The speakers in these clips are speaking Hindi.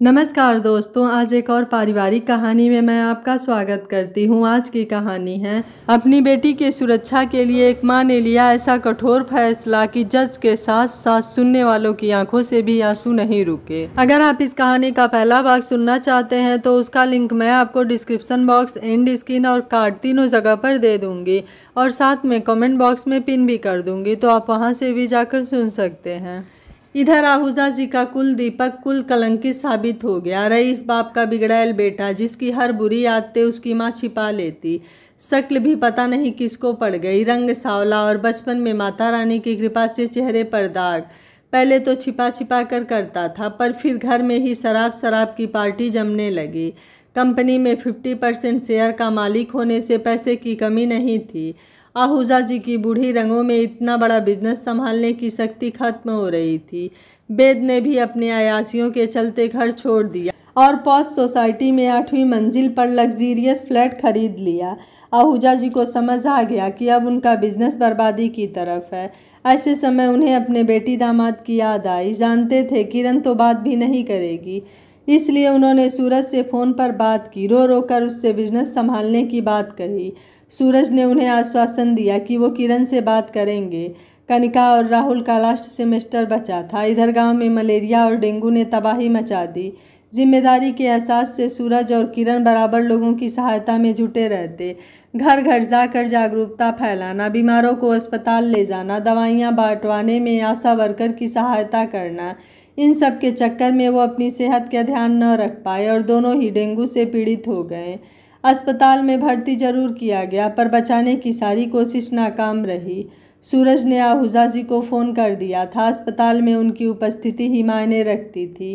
नमस्कार दोस्तों, आज एक और पारिवारिक कहानी में मैं आपका स्वागत करती हूँ। आज की कहानी है अपनी बेटी की सुरक्षा के लिए एक माँ ने लिया ऐसा कठोर फैसला कि जज के साथ साथ सुनने वालों की आंखों से भी आंसू नहीं रुके। अगर आप इस कहानी का पहला भाग सुनना चाहते हैं तो उसका लिंक मैं आपको डिस्क्रिप्शन बॉक्स, एंड स्क्रीन और कार्ड तीनों जगह पर दे दूंगी और साथ में कमेंट बॉक्स में पिन भी कर दूंगी, तो आप वहाँ से भी जाकर सुन सकते हैं। इधर आहूजा जी का कुल दीपक कुल कलंकित साबित हो गया। रईस बाप का बिगड़ैल बेटा, जिसकी हर बुरी आदतें उसकी माँ छिपा लेती। शक्ल भी पता नहीं किसको पड़ गई, रंग सांवला और बचपन में माता रानी की कृपा से चेहरे पर दाग। पहले तो छिपा छिपा कर करता था, पर फिर घर में ही शराब की पार्टी जमने लगी। कंपनी में 50% शेयर का मालिक होने से पैसे की कमी नहीं थी। आहूजा जी की बूढ़ी रंगों में इतना बड़ा बिजनेस संभालने की शक्ति खत्म हो रही थी। वेद ने भी अपने अयाशियों के चलते घर छोड़ दिया और पॉश सोसाइटी में 8वीं मंजिल पर लग्जीरियस फ्लैट खरीद लिया। आहूजा जी को समझ आ गया कि अब उनका बिजनेस बर्बादी की तरफ है। ऐसे समय उन्हें अपने बेटी दामाद की याद आई। जानते थे किरण तो बात भी नहीं करेगी, इसलिए उन्होंने सूरज से फ़ोन पर बात की। रो रो कर उससे बिजनेस संभालने की बात कही। सूरज ने उन्हें आश्वासन दिया कि वो किरण से बात करेंगे। कनिका और राहुल का लास्ट सेमेस्टर बचा था। इधर गांव में मलेरिया और डेंगू ने तबाही मचा दी। जिम्मेदारी के एहसास से सूरज और किरण बराबर लोगों की सहायता में जुटे रहते। घर घर जाकर जागरूकता फैलाना, बीमारों को अस्पताल ले जाना, दवाइयाँ बांटवाने में आशा वर्कर की सहायता करना। इन सब के चक्कर में वो अपनी सेहत का ध्यान न रख पाए और दोनों ही डेंगू से पीड़ित हो गए। अस्पताल में भर्ती जरूर किया गया, पर बचाने की सारी कोशिश नाकाम रही। सूरज ने आहूजा जी को फ़ोन कर दिया था। अस्पताल में उनकी उपस्थिति ही मायने रखती थी।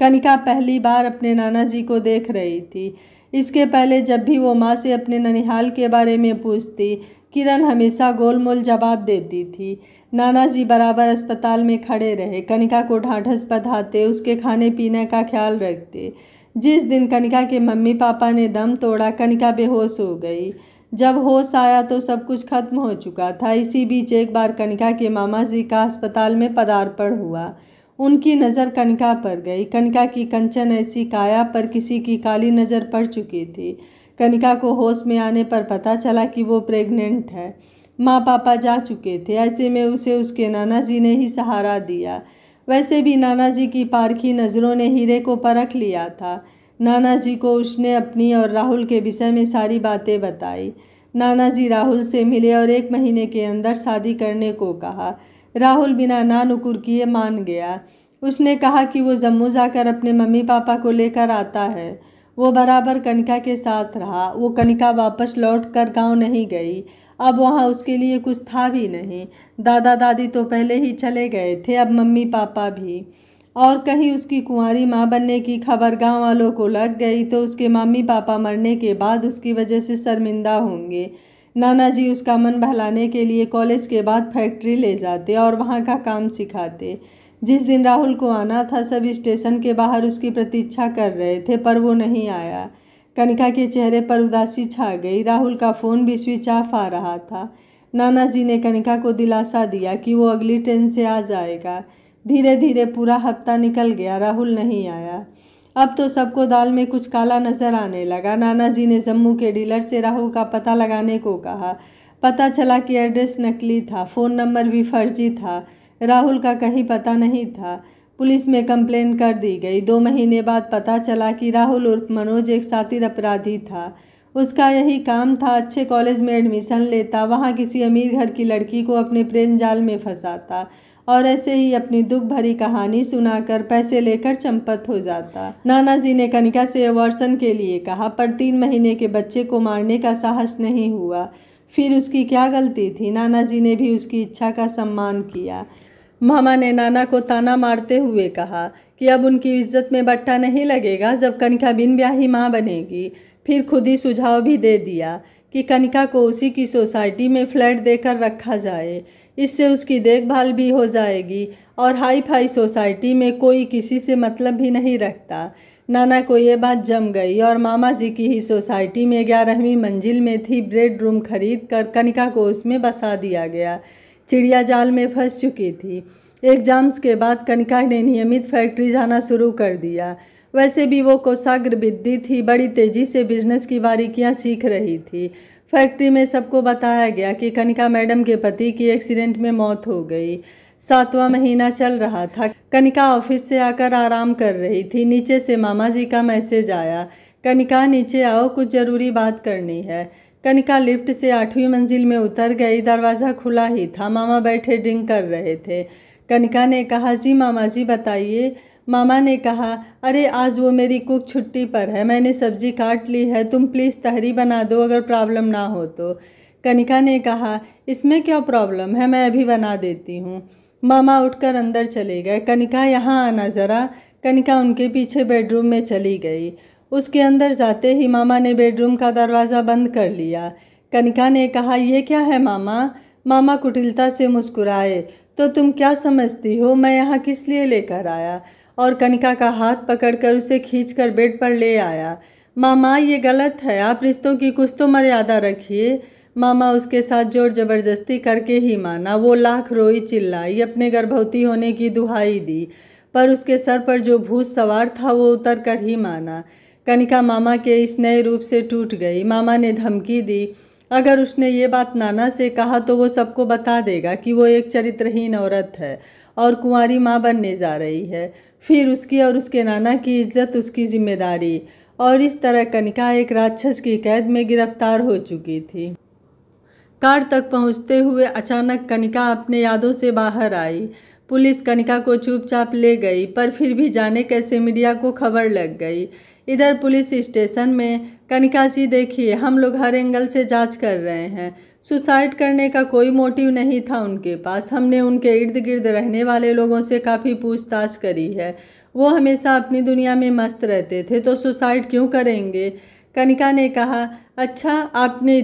कनिका पहली बार अपने नाना जी को देख रही थी। इसके पहले जब भी वो माँ से अपने ननिहाल के बारे में पूछती, किरण हमेशा गोलमोल जवाब देती थी। नाना जी बराबर अस्पताल में खड़े रहे, कनिका को ढाढ़स बंधाते, उसके खाने पीने का ख्याल रखते। जिस दिन कनिका के मम्मी पापा ने दम तोड़ा, कनिका बेहोश हो गई। जब होश आया तो सब कुछ खत्म हो चुका था। इसी बीच एक बार कनिका के मामा जी का अस्पताल में पदार्पण हुआ। उनकी नज़र कनिका पर गई। कनिका की कंचन ऐसी काया पर किसी की काली नज़र पड़ चुकी थी। कनिका को होश में आने पर पता चला कि वो प्रेग्नेंट है। माँ पापा जा चुके थे। ऐसे में उसे उसके नाना जी ने ही सहारा दिया। वैसे भी नाना जी की पारखी नज़रों ने हीरे को परख लिया था। नाना जी को उसने अपनी और राहुल के विषय में सारी बातें बताई। नाना जी राहुल से मिले और 1 महीने के अंदर शादी करने को कहा। राहुल बिना ना नुकुर किए मान गया। उसने कहा कि वो जम्मू जाकर अपने मम्मी पापा को लेकर आता है। वो बराबर कनिका के साथ रहा। वो कनिका वापस लौट कर गाँव नहीं गई। अब वहाँ उसके लिए कुछ था भी नहीं। दादा दादी तो पहले ही चले गए थे, अब मम्मी पापा भी। और कहीं उसकी कुंवारी माँ बनने की खबर गांव वालों को लग गई तो उसके मम्मी पापा मरने के बाद उसकी वजह से शर्मिंदा होंगे। नाना जी उसका मन बहलाने के लिए कॉलेज के बाद फैक्ट्री ले जाते और वहाँ का काम सिखाते। जिस दिन राहुल को आना था, सब स्टेशन के बाहर उसकी प्रतीक्षा कर रहे थे, पर वो नहीं आया। कनिका के चेहरे पर उदासी छा गई। राहुल का फ़ोन भी स्विच ऑफ आ रहा था। नाना जी ने कनिका को दिलासा दिया कि वो अगली ट्रेन से आ जाएगा। धीरे धीरे पूरा हफ्ता निकल गया, राहुल नहीं आया। अब तो सबको दाल में कुछ काला नजर आने लगा। नाना जी ने जम्मू के डीलर से राहुल का पता लगाने को कहा। पता चला कि एड्रेस नकली था, फ़ोन नंबर भी फर्जी था। राहुल का कहीं पता नहीं था। पुलिस में कंप्लेन कर दी गई। 2 महीने बाद पता चला कि राहुल उर्फ मनोज एक शातिर अपराधी था। उसका यही काम था, अच्छे कॉलेज में एडमिशन लेता, वहाँ किसी अमीर घर की लड़की को अपने प्रेम जाल में फंसाता और ऐसे ही अपनी दुख भरी कहानी सुनाकर पैसे लेकर चंपत हो जाता। नाना जी ने कनिका से अबॉर्शन के लिए कहा, पर 3 महीने के बच्चे को मारने का साहस नहीं हुआ। फिर उसकी क्या गलती थी? नाना जी ने भी उसकी इच्छा का सम्मान किया। मामा ने नाना को ताना मारते हुए कहा कि अब उनकी इज्जत में बट्टा नहीं लगेगा जब कनिका बिन ब्याही माँ बनेगी। फिर खुद ही सुझाव भी दे दिया कि कनिका को उसी की सोसाइटी में फ्लैट देकर रखा जाए। इससे उसकी देखभाल भी हो जाएगी और हाई फाई सोसाइटी में कोई किसी से मतलब भी नहीं रखता। नाना को ये बात जम गई और मामा जी की ही सोसाइटी में 11वीं मंजिल में थी बेडरूम खरीद कर कनिका को उसमें बसा दिया गया। चिड़िया जाल में फंस चुकी थी। एग्जाम्स के बाद कनिका ने नियमित फैक्ट्री जाना शुरू कर दिया। वैसे भी वो कोषाग्र विद्या थी, बड़ी तेजी से बिजनेस की बारीकियां सीख रही थी। फैक्ट्री में सबको बताया गया कि कनिका मैडम के पति की एक्सीडेंट में मौत हो गई। 7वां महीना चल रहा था। कनिका ऑफिस से आकर आराम कर रही थी। नीचे से मामा जी का मैसेज आया, कनिका नीचे आओ, कुछ ज़रूरी बात करनी है। कनिका लिफ्ट से 8वीं मंजिल में उतर गई। दरवाज़ा खुला ही था। मामा बैठे ड्रिंक कर रहे थे। कनिका ने कहा, जी मामा जी बताइए। मामा ने कहा, अरे आज वो मेरी कुक छुट्टी पर है, मैंने सब्जी काट ली है, तुम प्लीज़ तहरी बना दो अगर प्रॉब्लम ना हो तो। कनिका ने कहा, इसमें क्या प्रॉब्लम है, मैं अभी बना देती हूँ। मामा उठकर अंदर चले गए। कनिका यहाँ आना ज़रा। कनिका उनके पीछे बेडरूम में चली गई। उसके अंदर जाते ही मामा ने बेडरूम का दरवाज़ा बंद कर लिया। कनिका ने कहा, ये क्या है मामा? मामा कुटिलता से मुस्कुराए, तो तुम क्या समझती हो मैं यहाँ किस लिए लेकर आया? और कनिका का हाथ पकड़कर उसे खींचकर बेड पर ले आया। मामा ये गलत है, आप रिश्तों की कुछ तो मर्यादा रखिए। मामा उसके साथ जोर जबरदस्ती करके ही माना। वो लाख रोई, चिल्लाई, अपने गर्भवती होने की दुहाई दी, पर उसके सर पर जो भूत सवार था वो उतर कर ही माना। कनिका मामा के इस नए रूप से टूट गई। मामा ने धमकी दी, अगर उसने ये बात नाना से कहा तो वो सबको बता देगा कि वो एक चरित्रहीन औरत है और कुंवारी माँ बनने जा रही है। फिर उसकी और उसके नाना की इज्जत उसकी जिम्मेदारी। और इस तरह कनिका एक राक्षस की कैद में गिरफ्तार हो चुकी थी। कार तक पहुंचते हुए अचानक कनिका अपने यादों से बाहर आई। पुलिस कनिका को चुपचाप ले गई, पर फिर भी जाने कैसे मीडिया को खबर लग गई। इधर पुलिस स्टेशन में, कनिका जी देखिए, हम लोग हर एंगल से जांच कर रहे हैं। सुसाइड करने का कोई मोटिव नहीं था उनके पास। हमने उनके इर्द गिर्द रहने वाले लोगों से काफ़ी पूछताछ करी है। वो हमेशा अपनी दुनिया में मस्त रहते थे, तो सुसाइड क्यों करेंगे? कनिका ने कहा, अच्छा आपने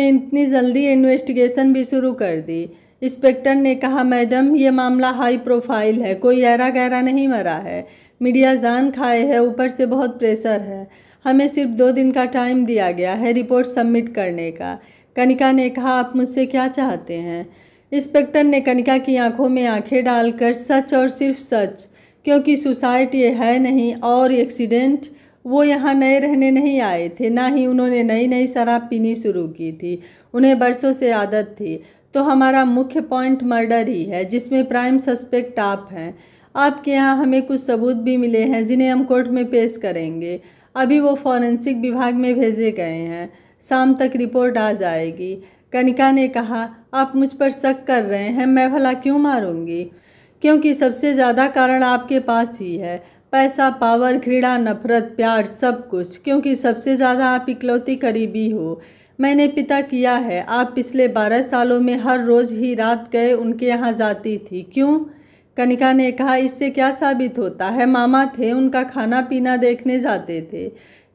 इतनी जल्दी इन्वेस्टिगेशन भी शुरू कर दी। इंस्पेक्टर ने कहा, मैडम ये मामला हाई प्रोफाइल है, कोई ऐरा गैरा नहीं मरा है। मीडिया जान खाए है, ऊपर से बहुत प्रेशर है। हमें सिर्फ 2 दिन का टाइम दिया गया है रिपोर्ट सबमिट करने का। कनिका ने कहा, आप मुझसे क्या चाहते हैं? इंस्पेक्टर ने कनिका की आंखों में आंखें डालकर, सच और सिर्फ सच, क्योंकि सुसाइड ये है नहीं और एक्सीडेंट। वो यहाँ नए रहने नहीं आए थे, ना ही उन्होंने नई नई शराब पीनी शुरू की थी। उन्हें बरसों से आदत थी। तो हमारा मुख्य पॉइंट मर्डर ही है, जिसमें प्राइम सस्पेक्ट आप हैं। आपके यहाँ हमें कुछ सबूत भी मिले हैं जिन्हें हम कोर्ट में पेश करेंगे। अभी वो फॉरेंसिक विभाग में भेजे गए हैं, शाम तक रिपोर्ट आ जाएगी। कनिका ने कहा, आप मुझ पर शक कर रहे हैं, मैं भला क्यों मारूंगी? क्योंकि सबसे ज़्यादा कारण आपके पास ही है, पैसा, पावर, घृणा, नफरत, प्यार, सब कुछ। क्योंकि सबसे ज़्यादा आप इकलौती करीबी हो। मैंने पिता किया है। आप पिछले 12 सालों में हर रोज़ ही रात गए उनके यहाँ जाती थी, क्यों? कनिका ने कहा, इससे क्या साबित होता है? मामा थे, उनका खाना पीना देखने जाते थे।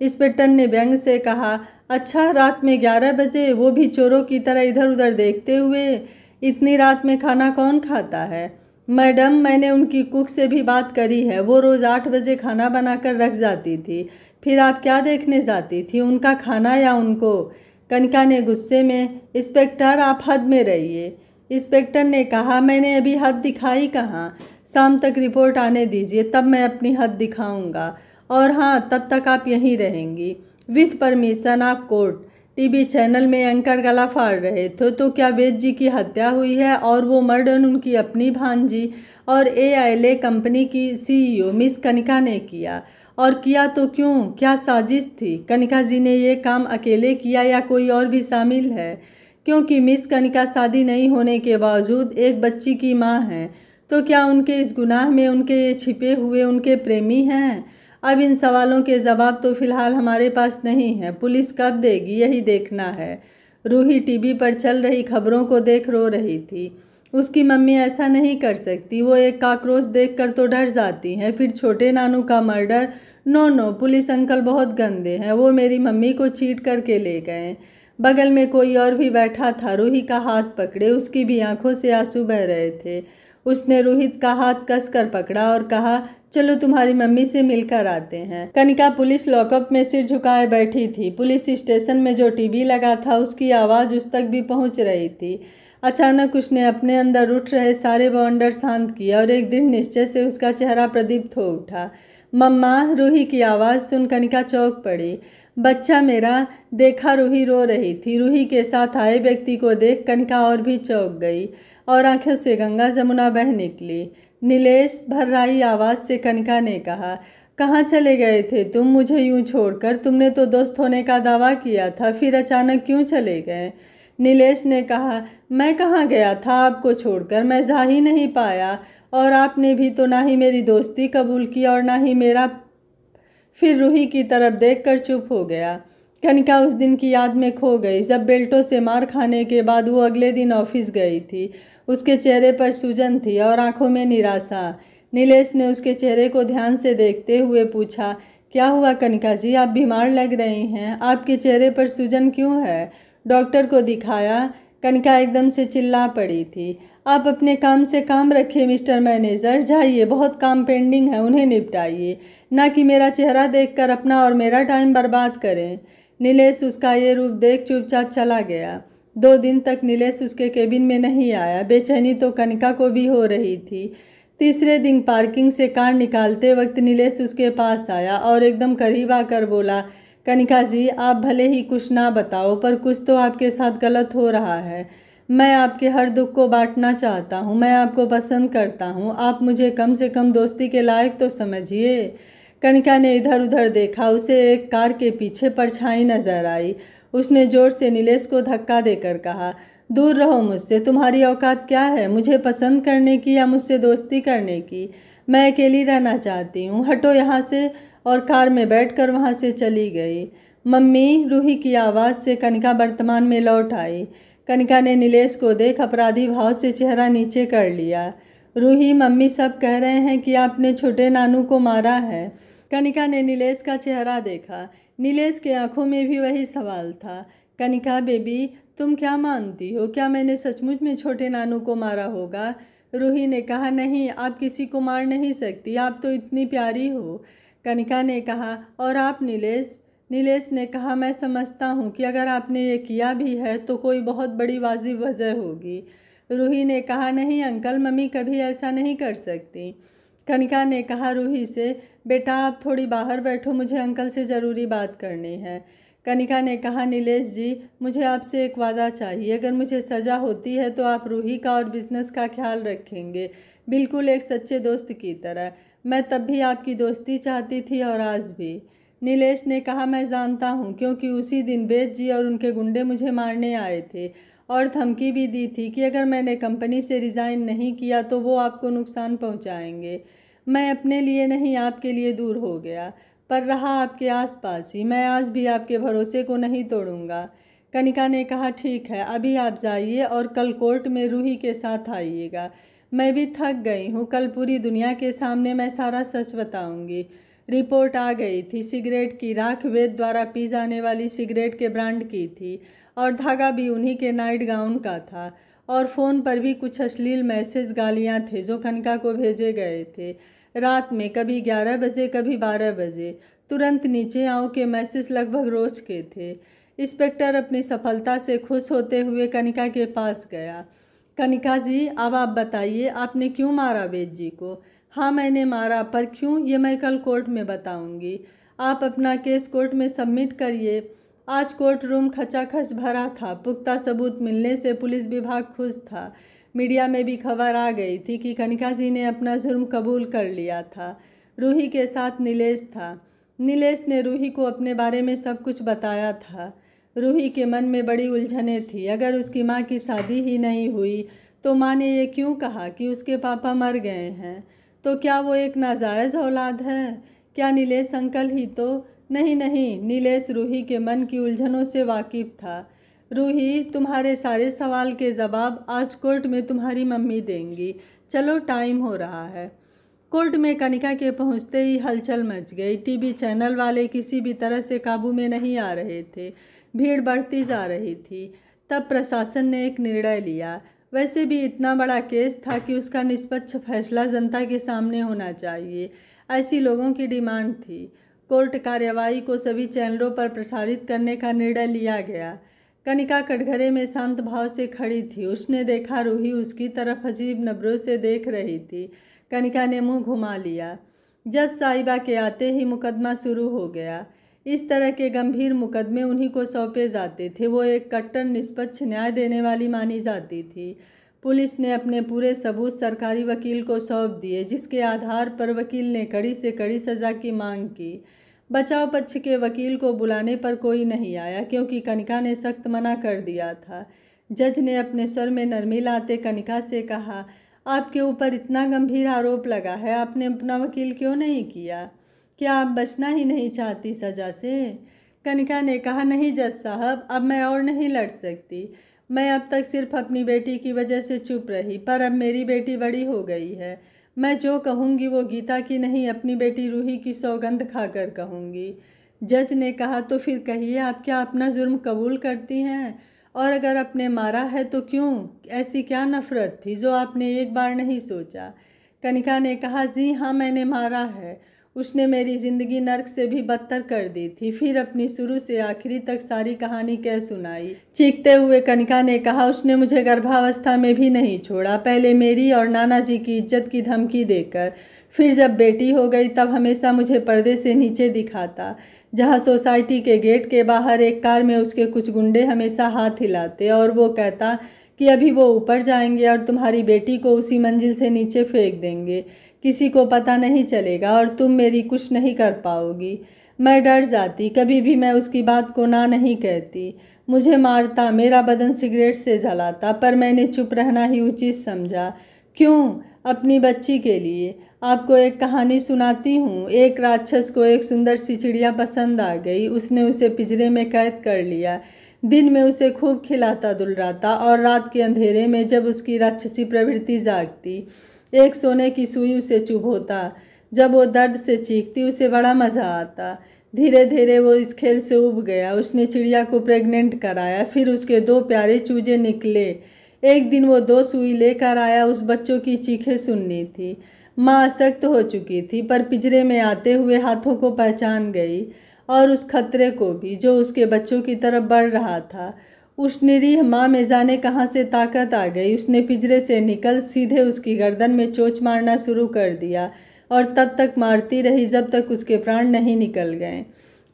इंस्पेक्टर ने व्यंग से कहा, अच्छा रात में 11 बजे, वो भी चोरों की तरह इधर उधर देखते हुए? इतनी रात में खाना कौन खाता है? मैडम मैंने उनकी कुक से भी बात करी है, वो रोज़ 8 बजे खाना बनाकर रख जाती थी। फिर आप क्या देखने जाती थी, उनका खाना या उनको? कनिका ने गुस्से में, इंस्पेक्टर आप हद में रहिए। इंस्पेक्टर ने कहा, मैंने अभी हद दिखाई कहाँ? शाम तक रिपोर्ट आने दीजिए, तब मैं अपनी हद दिखाऊंगा। और हाँ, तब तक आप यहीं रहेंगी। विथ परमिशन आप कोर्ट। टीवी चैनल में एंकर गला फाड़ रहे थे, तो क्या वेद जी की हत्या हुई है और वो मर्डर उनकी अपनी भांजी और AILA कंपनी की CEO मिस कनिका ने किया? और किया तो क्यों? क्या साजिश थी? कनिका जी ने ये काम अकेले किया या कोई और भी शामिल है? क्योंकि मिस कनिका शादी नहीं होने के बावजूद एक बच्ची की माँ हैं, तो क्या उनके इस गुनाह में उनके ये छिपे हुए उनके प्रेमी हैं? अब इन सवालों के जवाब तो फिलहाल हमारे पास नहीं है। पुलिस कब देगी, यही देखना है। रूही टीवी पर चल रही खबरों को देख रो रही थी। उसकी मम्मी ऐसा नहीं कर सकती, वो एक कॉकरोच देखकर तो डर जाती हैं। फिर छोटे नानू का मर्डर? नो, पुलिस अंकल बहुत गंदे हैं, वो मेरी मम्मी को चीट करके ले गए। बगल में कोई और भी बैठा था, रूही का हाथ पकड़े, उसकी भी आंखों से आंसू बह रहे थे। उसने रोहित का हाथ कसकर पकड़ा और कहा, चलो तुम्हारी मम्मी से मिलकर आते हैं। कनिका पुलिस लॉकअप में सिर झुकाए बैठी थी। पुलिस स्टेशन में जो टीवी लगा था उसकी आवाज़ उस तक भी पहुंच रही थी। अचानक उसने अपने अंदर उठ रहे सारे बवंडर शांत किया और एक दृढ़ निश्चय से उसका चेहरा प्रदीप्त हो उठा। मम्मा, रूही की आवाज़ सुन कनिका चौंक पड़ी। बच्चा मेरा, देखा रूही रो रही थी। रूही के साथ आए व्यक्ति को देख कनिका और भी चौंक गई और आंखों से गंगा जमुना बह निकली। नीलेश, भर्राई आवाज़ से कनिका ने कहा, कहाँ चले गए थे तुम मुझे यूं छोड़कर? तुमने तो दोस्त होने का दावा किया था, फिर अचानक क्यों चले गए? नीलेश ने कहा, मैं कहाँ गया था आपको छोड़कर, मैं जा ही नहीं पाया और आपने भी तो ना ही मेरी दोस्ती कबूल की और ना ही मेरा। फिर रूही की तरफ देखकर चुप हो गया। कनिका उस दिन की याद में खो गई जब बेल्टों से मार खाने के बाद वो अगले दिन ऑफिस गई थी। उसके चेहरे पर सूजन थी और आंखों में निराशा। नीलेश ने उसके चेहरे को ध्यान से देखते हुए पूछा, क्या हुआ कनिका जी, आप बीमार लग रही हैं, आपके चेहरे पर सूजन क्यों है? डॉक्टर को दिखाया? कनिका एकदम से चिल्ला पड़ी थी। आप अपने काम से काम रखिए मिस्टर मैनेजर, जाइए, बहुत काम पेंडिंग है, उन्हें निपटाइए, ना कि मेरा चेहरा देखकर अपना और मेरा टाइम बर्बाद करें। नीलेश उसका ये रूप देख चुपचाप चला गया। 2 दिन तक नीलेश उसके केबिन में नहीं आया। बेचैनी तो कनिका को भी हो रही थी। तीसरे दिन पार्किंग से कार निकालते वक्त नीलेश उसके पास आया और एकदम करीब आकर बोला, कनिका जी, आप भले ही कुछ ना बताओ पर कुछ तो आपके साथ गलत हो रहा है। मैं आपके हर दुख को बांटना चाहता हूँ, मैं आपको पसंद करता हूँ, आप मुझे कम से कम दोस्ती के लायक तो समझिए। कनिका ने इधर उधर देखा। उसे एक कार के पीछे परछाई नजर आई। उसने जोर से नीलेश को धक्का देकर कहा, दूर रहो मुझसे, तुम्हारी औकात क्या है मुझे पसंद करने की या मुझसे दोस्ती करने की? मैं अकेली रहना चाहती हूँ, हटो यहाँ से। और कार में बैठकर वहाँ से चली गई। मम्मी, रूही की आवाज़ से कनिका वर्तमान में लौट आई। कनिका ने नीलेश को देख अपराधी भाव से चेहरा नीचे कर लिया। रूही, मम्मी सब कह रहे हैं कि आपने छोटे नानू को मारा है। कनिका ने नीलेश का चेहरा देखा। नीलेश के आंखों में भी वही सवाल था। कनिका बेबी, तुम क्या मानती हो, क्या मैंने सचमुच में छोटे नानू को मारा होगा? रूही ने कहा, नहीं, आप किसी को मार नहीं सकती, आप तो इतनी प्यारी हो। कनिका ने कहा, और आप नीलेश? नीलेश ने कहा, मैं समझता हूँ कि अगर आपने ये किया भी है तो कोई बहुत बड़ी वाजिब वजह होगी। रूही ने कहा, नहीं अंकल, मम्मी कभी ऐसा नहीं कर सकती। कनिका ने कहा रूही से, बेटा आप थोड़ी बाहर बैठो, मुझे अंकल से ज़रूरी बात करनी है। कनिका ने कहा, नीलेश जी, मुझे आपसे एक वादा चाहिए, अगर मुझे सज़ा होती है तो आप रूही का और बिजनेस का ख्याल रखेंगे, बिल्कुल एक सच्चे दोस्त की तरह। मैं तब भी आपकी दोस्ती चाहती थी और आज भी। नीलेश ने कहा, मैं जानता हूँ, क्योंकि उसी दिन बेद जी और उनके गुंडे मुझे मारने आए थे और धमकी भी दी थी कि अगर मैंने कंपनी से रिज़ाइन नहीं किया तो वो आपको नुकसान पहुँचाएंगे। मैं अपने लिए नहीं, आपके लिए दूर हो गया, पर रहा आपके आसपास ही। मैं आज भी आपके भरोसे को नहीं तोड़ूंगा। कनिका ने कहा, ठीक है, अभी आप जाइए और कल कोर्ट में रूही के साथ आइएगा। मैं भी थक गई हूँ, कल पूरी दुनिया के सामने मैं सारा सच बताऊंगी। रिपोर्ट आ गई थी, सिगरेट की राख वेद द्वारा पी जाने वाली सिगरेट के ब्रांड की थी और धागा भी उन्हीं के नाइट गाउन का था और फ़ोन पर भी कुछ अश्लील मैसेज, गालियाँ थे जो कनिका को भेजे गए थे रात में, कभी 11 बजे कभी 12 बजे। तुरंत नीचे आओ के मैसेज लगभग रोज के थे। इंस्पेक्टर अपनी सफलता से खुश होते हुए कनिका के पास गया। कनिका जी, अब आप बताइए, आपने क्यों मारा वेद जी को? हाँ, मैंने मारा, पर क्यों ये मैं कल कोर्ट में बताऊंगी। आप अपना केस कोर्ट में सबमिट करिए। आज कोर्ट रूम खचाखच भरा था। पुख्ता सबूत मिलने से पुलिस विभाग खुश था। मीडिया में भी खबर आ गई थी कि कनिका जी ने अपना जुर्म कबूल कर लिया था। रूही के साथ नीलेश था। नीलेश ने रूही को अपने बारे में सब कुछ बताया था। रूही के मन में बड़ी उलझनें थी। अगर उसकी माँ की शादी ही नहीं हुई तो माँ ने ये क्यों कहा कि उसके पापा मर गए हैं? तो क्या वो एक नाजायज़ औलाद है? क्या नीलेश अंकल ही तो? नहीं नहीं, नीलेश रूही के मन की उलझनों से वाकिफ था। रूही, तुम्हारे सारे सवाल के जवाब आज कोर्ट में तुम्हारी मम्मी देंगी। चलो, टाइम हो रहा है। कोर्ट में कनिका के पहुंचते ही हलचल मच गई। टीवी चैनल वाले किसी भी तरह से काबू में नहीं आ रहे थे। भीड़ बढ़ती जा रही थी। तब प्रशासन ने एक निर्णय लिया। वैसे भी इतना बड़ा केस था कि उसका निष्पक्ष फैसला जनता के सामने होना चाहिए। ऐसी लोगों की डिमांड थी। कोर्ट कार्यवाही को सभी चैनलों पर प्रसारित करने का निर्णय लिया गया। कनिका कटघरे में शांत भाव से खड़ी थी। उसने देखा रूही उसकी तरफ अजीब नजरों से देख रही थी। कनिका ने मुंह घुमा लिया। जज साहिबा के आते ही मुकदमा शुरू हो गया। इस तरह के गंभीर मुकदमे उन्हीं को सौंपे जाते थे। वो एक कट्टर निष्पक्ष न्याय देने वाली मानी जाती थी। पुलिस ने अपने पूरे सबूत सरकारी वकील को सौंप दिए, जिसके आधार पर वकील ने कड़ी से कड़ी सज़ा की मांग की। बचाव पक्ष के वकील को बुलाने पर कोई नहीं आया, क्योंकि कनिका ने सख्त मना कर दिया था। जज ने अपने स्वर में नरमी लाते कनिका से कहा, आपके ऊपर इतना गंभीर आरोप लगा है, आपने अपना वकील क्यों नहीं किया? क्या आप बचना ही नहीं चाहती सज़ा से? कनिका ने कहा, नहीं जज साहब, अब मैं और नहीं लड़ सकती। मैं अब तक सिर्फ अपनी बेटी की वजह से चुप रही, पर अब मेरी बेटी बड़ी हो गई है। मैं जो कहूँगी वो गीता की नहीं, अपनी बेटी रूही की सौगंध खाकर कहूँगी। जज ने कहा, तो फिर कहिए, आप क्या अपना जुर्म कबूल करती हैं? और अगर आपने मारा है तो क्यों? ऐसी क्या नफरत थी जो आपने एक बार नहीं सोचा? कनिका ने कहा, जी हाँ, मैंने मारा है। उसने मेरी ज़िंदगी नर्क से भी बदतर कर दी थी। फिर अपनी शुरू से आखिरी तक सारी कहानी कह सुनाई। चीखते हुए कनिका ने कहा, उसने मुझे गर्भावस्था में भी नहीं छोड़ा। पहले मेरी और नाना जी की इज्जत की धमकी देकर, फिर जब बेटी हो गई तब हमेशा मुझे पर्दे से नीचे दिखाता। जहाँ सोसाइटी के गेट के बाहर एक कार में उसके कुछ गुंडे हमेशा हाथ हिलाते और वो कहता कि अभी वो ऊपर जाएंगे और तुम्हारी बेटी को उसी मंजिल से नीचे फेंक देंगे। किसी को पता नहीं चलेगा और तुम मेरी कुछ नहीं कर पाओगी। मैं डर जाती, कभी भी मैं उसकी बात को ना नहीं कहती। मुझे मारता, मेरा बदन सिगरेट से जलाता, पर मैंने चुप रहना ही उचित समझा। क्यों? अपनी बच्ची के लिए। आपको एक कहानी सुनाती हूँ। एक राक्षस को एक सुंदर सी चिड़िया पसंद आ गई। उसने उसे पिंजरे में कैद कर लिया। दिन में उसे खूब खिलाता दुलराता और रात के अंधेरे में जब उसकी राक्षसी प्रवृत्ति जागती, एक सोने की सुई उसे चुभोता। जब वो दर्द से चीखती, उसे बड़ा मज़ा आता। धीरे धीरे वो इस खेल से उब गया। उसने चिड़िया को प्रेग्नेंट कराया। फिर उसके 2 प्यारे चूजे निकले। एक दिन वो 2 सुई लेकर आया। उस बच्चों की चीखें सुननी थी। माँ अशक्त हो चुकी थी, पर पिंजरे में आते हुए हाथों को पहचान गई और उस खतरे को भी जो उसके बच्चों की तरफ बढ़ रहा था। उस निरीह माँ में जाने कहाँ से ताकत आ गई। उसने पिंजरे से निकल सीधे उसकी गर्दन में चोंच मारना शुरू कर दिया और तब तक मारती रही जब तक उसके प्राण नहीं निकल गए।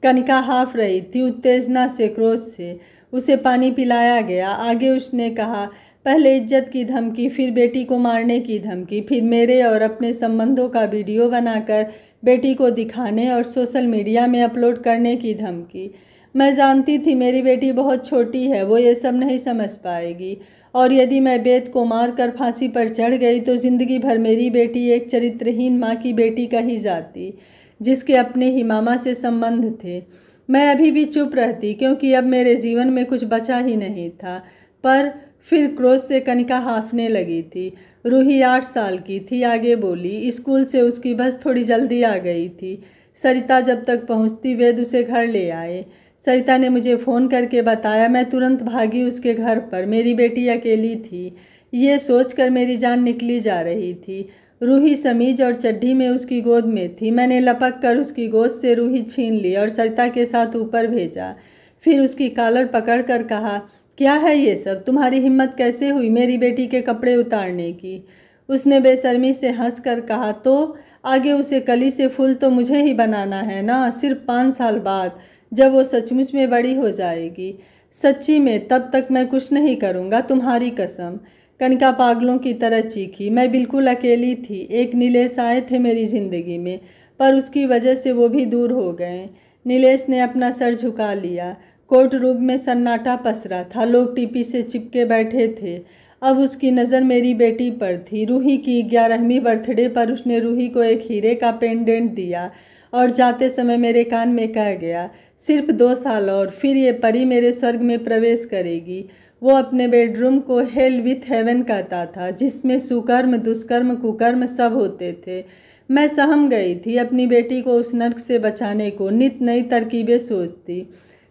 कनिका हाँफ रही थी, उत्तेजना से, क्रोध से। उसे पानी पिलाया गया। आगे उसने कहा, पहले इज्जत की धमकी, फिर बेटी को मारने की धमकी, फिर मेरे और अपने संबंधों का वीडियो बनाकर बेटी को दिखाने और सोशल मीडिया में अपलोड करने की धमकी। मैं जानती थी मेरी बेटी बहुत छोटी है, वो ये सब नहीं समझ पाएगी, और यदि मैं बेत को मारकर फांसी पर चढ़ गई तो ज़िंदगी भर मेरी बेटी एक चरित्रहीन माँ की बेटी कही जाती, जिसके अपने ही मामा से संबंध थे। मैं अभी भी चुप रहती, क्योंकि अब मेरे जीवन में कुछ बचा ही नहीं था। पर फिर क्रोध से कनिका हाँफने लगी थी। रूही 8 साल की थी। आगे बोली, स्कूल से उसकी बस थोड़ी जल्दी आ गई थी। सरिता जब तक पहुँचती वेद उसे घर ले आए। सरिता ने मुझे फ़ोन करके बताया। मैं तुरंत भागी उसके घर पर। मेरी बेटी अकेली थी। ये सोचकर मेरी जान निकली जा रही थी। रूही समीज और चड्ढी में उसकी गोद में थी। मैंने लपक कर उसकी गोद से रूही छीन ली और सरिता के साथ ऊपर भेजा। फिर उसकी कॉलर पकड़कर कहा, क्या है ये सब? तुम्हारी हिम्मत कैसे हुई मेरी बेटी के कपड़े उतारने की? उसने बेशर्मी से हंसकर कहा, तो आगे उसे कली से फूल तो मुझे ही बनाना है ना, सिर्फ 5 साल बाद, जब वो सचमुच में बड़ी हो जाएगी। सच्ची में तब तक मैं कुछ नहीं करूँगा, तुम्हारी कसम। कनिका पागलों की तरह चीखी। मैं बिल्कुल अकेली थी। एक नीलेश आए थे मेरी ज़िंदगी में, पर उसकी वजह से वो भी दूर हो गए। नीलेश ने अपना सर झुका लिया। कोर्ट रूम में सन्नाटा पसरा था। लोग टीपी से चिपके बैठे थे। अब उसकी नज़र मेरी बेटी पर थी। रूही की 11वीं बर्थडे पर उसने रूही को एक हीरे का पेंडेंट दिया और जाते समय मेरे कान में कह गया, सिर्फ 2 साल और फिर ये परी मेरे स्वर्ग में प्रवेश करेगी। वो अपने बेडरूम को हेल विथ हेवन कहता था, जिसमें सुकर्म, दुष्कर्म, कुकर्म सब होते थे। मैं सहम गई थी। अपनी बेटी को उस नर्क से बचाने को नित नई तरकीबें सोचती।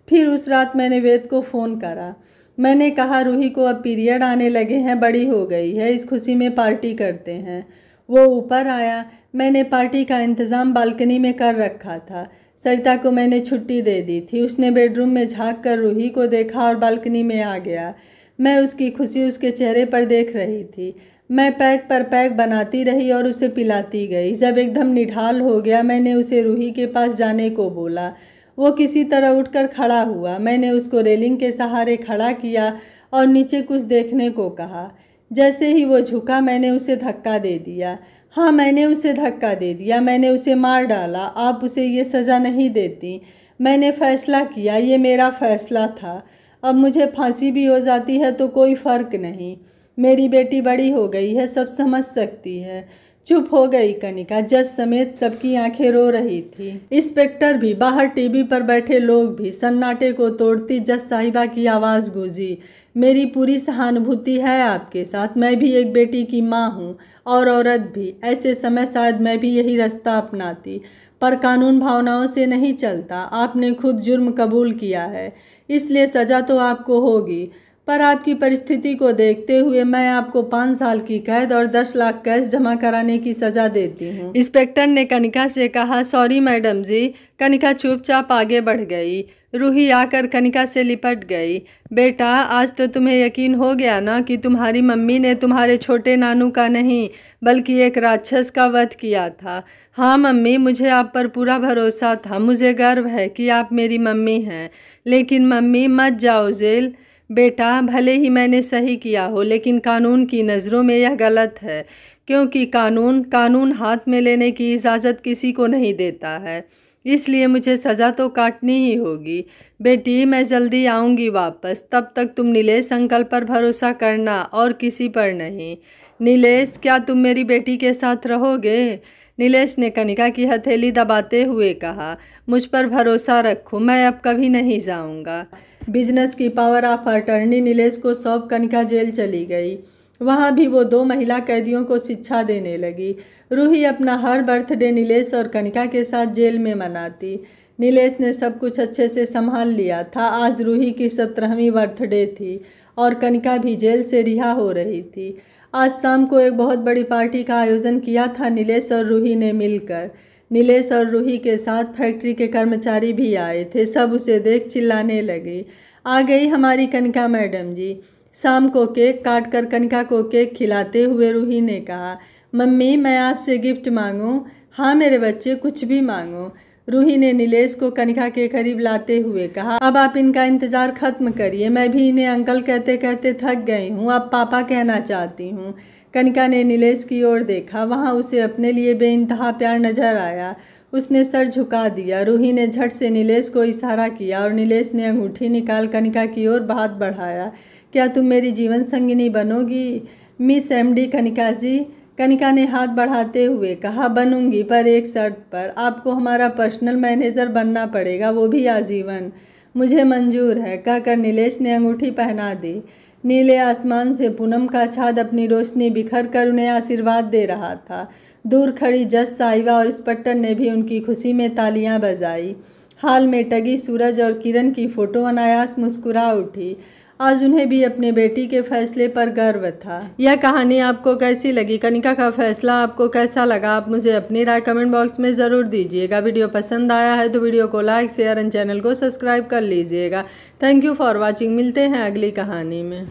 फिर उस रात मैंने वेद को फ़ोन करा। मैंने कहा, रूही को अब पीरियड आने लगे हैं, बड़ी हो गई है, इस खुशी में पार्टी करते हैं। वो ऊपर आया। मैंने पार्टी का इंतज़ाम बालकनी में कर रखा था। सरिता को मैंने छुट्टी दे दी थी। उसने बेडरूम में झांक कर रूही को देखा और बालकनी में आ गया। मैं उसकी खुशी उसके चेहरे पर देख रही थी। मैं पैक पर पैक बनाती रही और उसे पिलाती गई। जब एकदम निढाल हो गया, मैंने उसे रूही के पास जाने को बोला। वो किसी तरह उठकर खड़ा हुआ। मैंने उसको रेलिंग के सहारे खड़ा किया और नीचे कुछ देखने को कहा। जैसे ही वो झुका, मैंने उसे धक्का दे दिया। हाँ, मैंने उसे धक्का दे दिया। मैंने उसे मार डाला। आप उसे ये सज़ा नहीं देती। मैंने फ़ैसला किया, ये मेरा फ़ैसला था। अब मुझे फांसी भी हो जाती है तो कोई फ़र्क नहीं। मेरी बेटी बड़ी हो गई है, सब समझ सकती है। चुप हो गई कनिका। जज समेत सबकी आंखें रो रही थी। इंस्पेक्टर भी, बाहर टीवी पर बैठे लोग भी। सन्नाटे को तोड़ती जज साहिबा की आवाज़ गूंजी, मेरी पूरी सहानुभूति है आपके साथ। मैं भी एक बेटी की माँ हूँ और औरत भी। ऐसे समय शायद मैं भी यही रास्ता अपनाती, पर कानून भावनाओं से नहीं चलता। आपने खुद जुर्म कबूल किया है, इसलिए सज़ा तो आपको होगी। पर आपकी परिस्थिति को देखते हुए मैं आपको 5 साल की कैद और 10 लाख कैश जमा कराने की सज़ा देती हूँ। इंस्पेक्टर ने कनिका से कहा, सॉरी मैडम जी। कनिका चुपचाप आगे बढ़ गई। रूही आकर कनिका से लिपट गई। बेटा, आज तो तुम्हें यकीन हो गया ना कि तुम्हारी मम्मी ने तुम्हारे छोटे नानू का नहीं बल्कि एक राक्षस का वध किया था। हाँ मम्मी, मुझे आप पर पूरा भरोसा था। मुझे गर्व है कि आप मेरी मम्मी हैं। लेकिन मम्मी, मत जाओ जेल। बेटा, भले ही मैंने सही किया हो, लेकिन कानून की नज़रों में यह गलत है, क्योंकि कानून हाथ में लेने की इजाज़त किसी को नहीं देता है। इसलिए मुझे सज़ा तो काटनी ही होगी। बेटी, मैं जल्दी आऊँगी वापस। तब तक तुम नीलेश अंकल पर भरोसा करना और किसी पर नहीं। नीलेश, क्या तुम मेरी बेटी के साथ रहोगे? नीलेश ने कनिका की हथेली दबाते हुए कहा, मुझ पर भरोसा रखो, मैं अब कभी नहीं जाऊंगा। बिजनेस की पावर ऑफ अटर्नी नीलेश को सौंप कनिका जेल चली गई। वहाँ भी वो 2 महिला कैदियों को शिक्षा देने लगी। रूही अपना हर बर्थडे नीलेश और कनिका के साथ जेल में मनाती। नीलेश ने सब कुछ अच्छे से संभाल लिया था। आज रूही की 17वीं बर्थडे थी और कनिका भी जेल से रिहा हो रही थी। आज शाम को एक बहुत बड़ी पार्टी का आयोजन किया था नीलेश और रूही ने मिलकर। नीलेश और रूही के साथ फैक्ट्री के कर्मचारी भी आए थे। सब उसे देख चिल्लाने लगे, आ गई हमारी कनिका मैडम जी। शाम को केक काट कर कनिका को केक खिलाते हुए रूही ने कहा, मम्मी, मैं आपसे गिफ्ट मांगूं? हाँ मेरे बच्चे, कुछ भी मांगो। रूही ने नीलेश को कनिका के करीब लाते हुए कहा, अब आप इनका इंतज़ार खत्म करिए। मैं भी इन्हें अंकल कहते कहते थक गई हूँ, अब पापा कहना चाहती हूँ। कनिका ने नीलेश की ओर देखा। वहाँ उसे अपने लिए बेइंतहा प्यार नजर आया। उसने सर झुका दिया। रूही ने झट से नीलेश को इशारा किया और नीलेश ने अंगूठी निकाल कनिका की ओर हाथ बढ़ाया। क्या तुम मेरी जीवन संगिनी बनोगी मिस एमडी कनिका जी? कनिका ने हाथ बढ़ाते हुए कहा, बनूंगी, पर एक शर्त पर। आपको हमारा पर्सनल मैनेजर बनना पड़ेगा, वो भी आजीवन। मुझे मंजूर है, कहकर नीलेश ने अंगूठी पहना दी। नीले आसमान से पूनम का छाद अपनी रोशनी बिखर कर उन्हें आशीर्वाद दे रहा था। दूर खड़ी जज साहिबा और इंस्पेक्टर ने भी उनकी खुशी में तालियां बजाई। हाल में टगी सूरज और किरण की फोटो अनायास मुस्कुरा उठी। आज उन्हें भी अपने बेटी के फैसले पर गर्व था। यह कहानी आपको कैसी लगी? कनिका का फैसला आपको कैसा लगा? आप मुझे अपनी राय कमेंट बॉक्स में ज़रूर दीजिएगा। वीडियो पसंद आया है तो वीडियो को लाइक, शेयर एंड चैनल को सब्सक्राइब कर लीजिएगा। Thank you for watching. मिलते हैं अगली कहानी में।